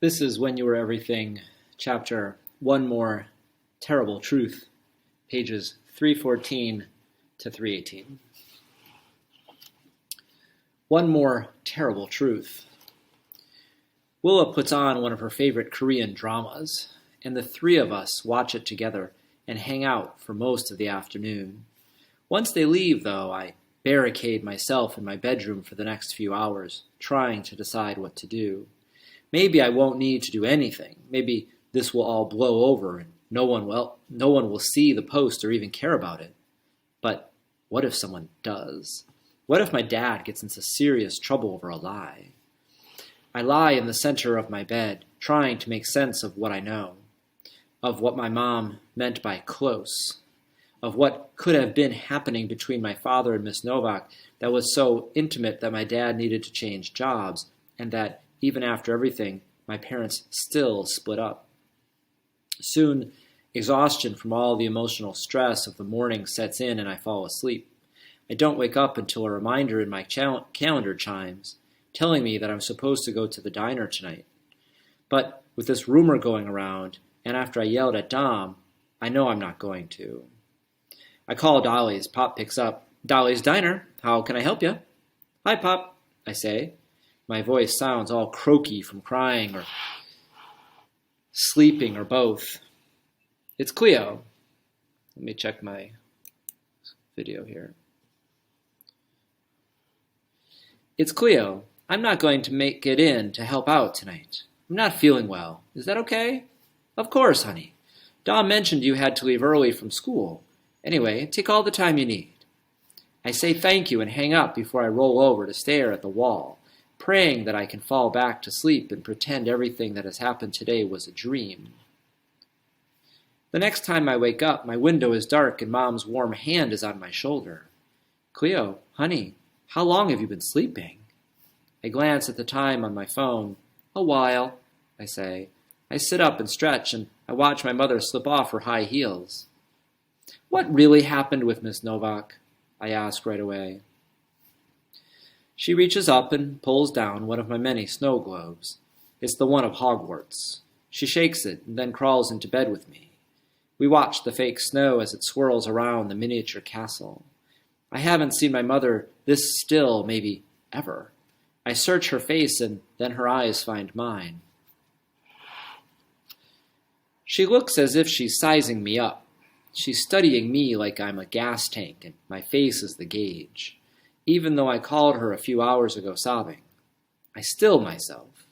This is When You Were Everything, chapter One More Terrible Truth, pages 314 to 318. One more terrible truth. Willa puts on one of her favorite Korean dramas, and the three of us watch it together and hang out for most of the afternoon. Once they leave, though, I barricade myself in my bedroom for the next few hours, trying to decide what to do. Maybe I won't need to do anything. Maybe this will all blow over and no one will see the post or even care about it. But what if someone does? What if my dad gets into serious trouble over a lie? I lie in the center of my bed, trying to make sense of what I know, of what my mom meant by close, of what could have been happening between my father and Miss Novak that was so intimate that my dad needed to change jobs, and that even after everything, my parents still split up. Soon, exhaustion from all the emotional stress of the morning sets in and I fall asleep. I don't wake up until a reminder in my calendar chimes, telling me that I'm supposed to go to the diner tonight. But with this rumor going around, and after I yelled at Dom, I know I'm not going to. I call Dolly's. Pop picks up. "Dolly's Diner. How can I help you?" "Hi, Pop," I say. My voice sounds all croaky from crying or sleeping or both. "It's Cleo." Let me check my video here. "It's Cleo. I'm not going to make it in to help out tonight. I'm not feeling well. Is that okay?" "Of course, honey. Dom mentioned you had to leave early from school. Anyway, take all the time you need." I say thank you and hang up before I roll over to stare at the wall, praying that I can fall back to sleep and pretend everything that has happened today was a dream. The next time I wake up, my window is dark and Mom's warm hand is on my shoulder. "Cleo, honey, how long have you been sleeping?" I glance at the time on my phone. "A while," I say. I sit up and stretch, and I watch my mother slip off her high heels. "What really happened with Miss Novak?" I ask right away. She reaches up and pulls down one of my many snow globes. It's the one of Hogwarts. She shakes it and then crawls into bed with me. We watch the fake snow as it swirls around the miniature castle. I haven't seen my mother this still, maybe ever. I search her face and then her eyes find mine. She looks as if she's sizing me up. She's studying me like I'm a gas tank and my face is the gauge. Even though I called her a few hours ago sobbing, I still myself,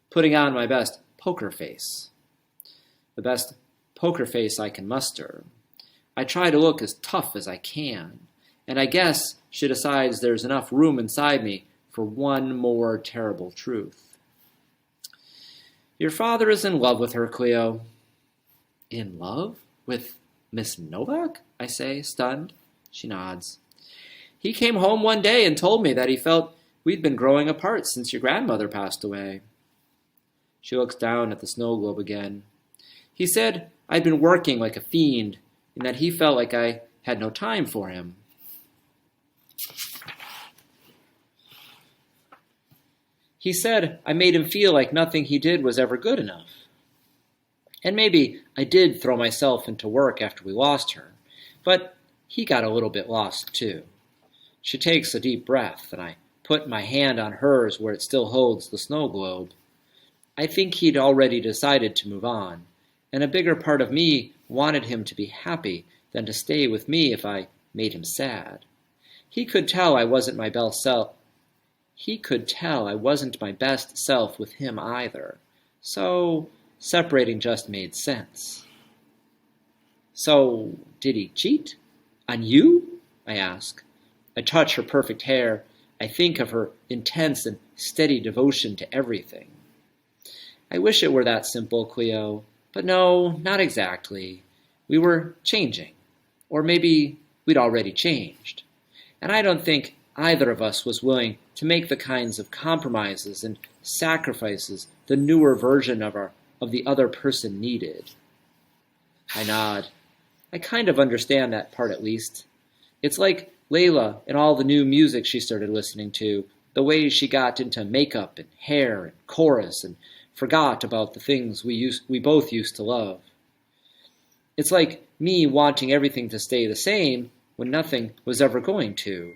putting on my best poker face. The best poker face I can muster. I try to look as tough as I can, and I guess she decides there's enough room inside me for one more terrible truth. "Your father is in love with her, Cleo." "In love? With Miss Novak?" I say, stunned. She nods. "He came home one day and told me that he felt we'd been growing apart since your grandmother passed away." She looks down at the snow globe again. "He said I'd been working like a fiend and that he felt like I had no time for him." "He said I made him feel like nothing he did was ever good enough. And maybe I did throw myself into work after we lost her, but he got a little bit lost too." She takes a deep breath, and I put my hand on hers where it still holds the snow globe. I think he'd already decided to move on, and a bigger part of me wanted him to be happy than to stay with me if I made him sad. He could tell I wasn't my best self. He could tell I wasn't my best self with him either, so separating just made sense. "So, did he cheat? On you?" I ask. I touch her perfect hair. I think of her intense and steady devotion to everything. "I wish it were that simple, Cleo. But no, not exactly. We were changing. Or maybe we'd already changed. And I don't think either of us was willing to make the kinds of compromises and sacrifices the newer version of the other person needed." I nod. I kind of understand that part at least. It's like Layla and all the new music she started listening to, the way she got into makeup and hair and chorus and forgot about the things we both used to love. It's like me wanting everything to stay the same when nothing was ever going to.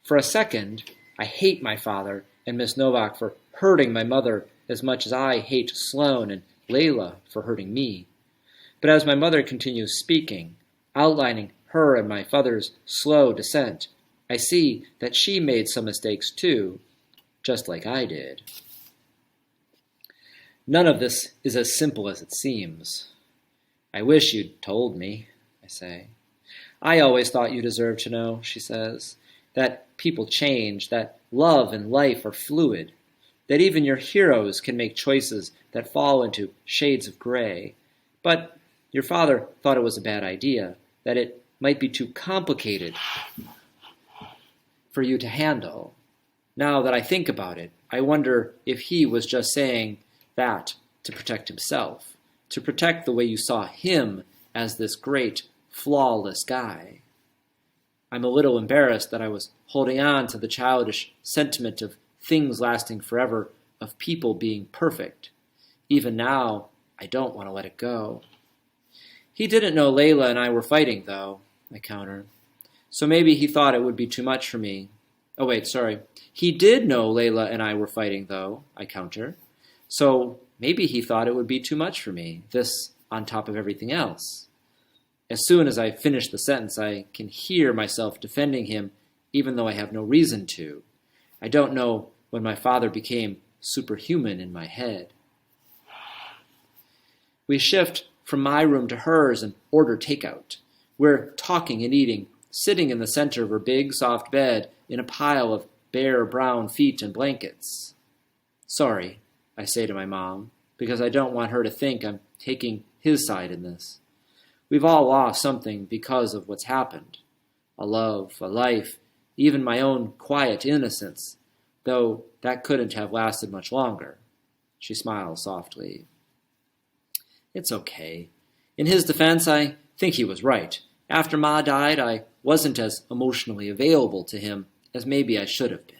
For a second, I hate my father and Miss Novak for hurting my mother as much as I hate Sloane and Layla for hurting me. But as my mother continues speaking, outlining her and my father's slow descent, I see that she made some mistakes too, just like I did. None of this is as simple as it seems. I wish you'd told me, I say. I always thought you deserved to know, she says, that people change, that love and life are fluid, that even your heroes can make choices that fall into shades of gray. But your father thought it was a bad idea, that it might be too complicated for you to handle. Now that I think about it, I wonder if he was just saying that to protect himself, to protect the way you saw him as this great, flawless guy. I'm a little embarrassed that I was holding on to the childish sentiment of things lasting forever, of people being perfect. Even now, I don't want to let it go. He didn't know Layla and I were fighting, though, I counter. So maybe he thought it would be too much for me. Oh, wait, sorry. He did know Layla and I were fighting, though, I counter. So maybe he thought it would be too much for me, this on top of everything else. As soon as I finish the sentence, I can hear myself defending him, even though I have no reason to. I don't know when my father became superhuman in my head. We shift from my room to hers and order takeout. We're talking and eating, sitting in the center of her big, soft bed in a pile of bare brown feet and blankets. Sorry, I say to my mom, because I don't want her to think I'm taking his side in this. We've all lost something because of what's happened. A love, a life, even my own quiet innocence, though that couldn't have lasted much longer. She smiles softly. It's okay. In his defense, I think he was right. After Ma died, I wasn't as emotionally available to him as maybe I should have been.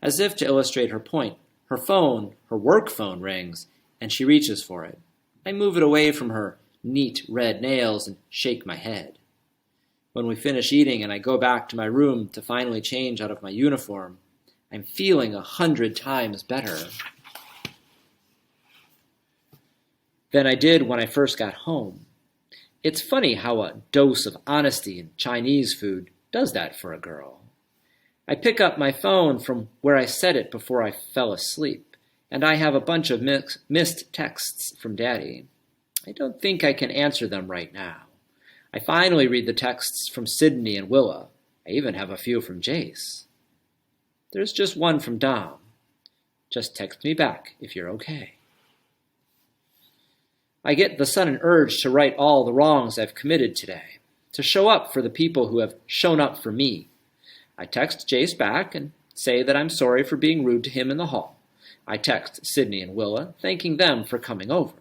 As if to illustrate her point, her phone, her work phone, rings, and she reaches for it. I move it away from her neat red nails and shake my head. When we finish eating and I go back to my room to finally change out of my uniform, I'm feeling 100 times better than I did when I first got home. It's funny how a dose of honesty in Chinese food does that for a girl. I pick up my phone from where I set it before I fell asleep, and I have a bunch of missed texts from Daddy. I don't think I can answer them right now. I finally read the texts from Sydney and Willa. I even have a few from Jace. There's just one from Dom. Just text me back if you're okay. I get the sudden urge to right all the wrongs I've committed today, to show up for the people who have shown up for me. I text Jace back and say that I'm sorry for being rude to him in the hall. I text Sydney and Willa, thanking them for coming over.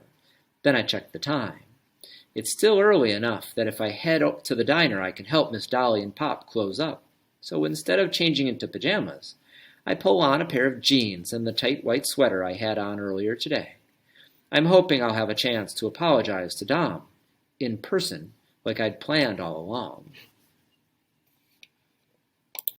Then I check the time. It's still early enough that if I head up to the diner, I can help Miss Dolly and Pop close up. So instead of changing into pajamas, I pull on a pair of jeans and the tight white sweater I had on earlier today. I'm hoping I'll have a chance to apologize to Dom, in person, like I'd planned all along.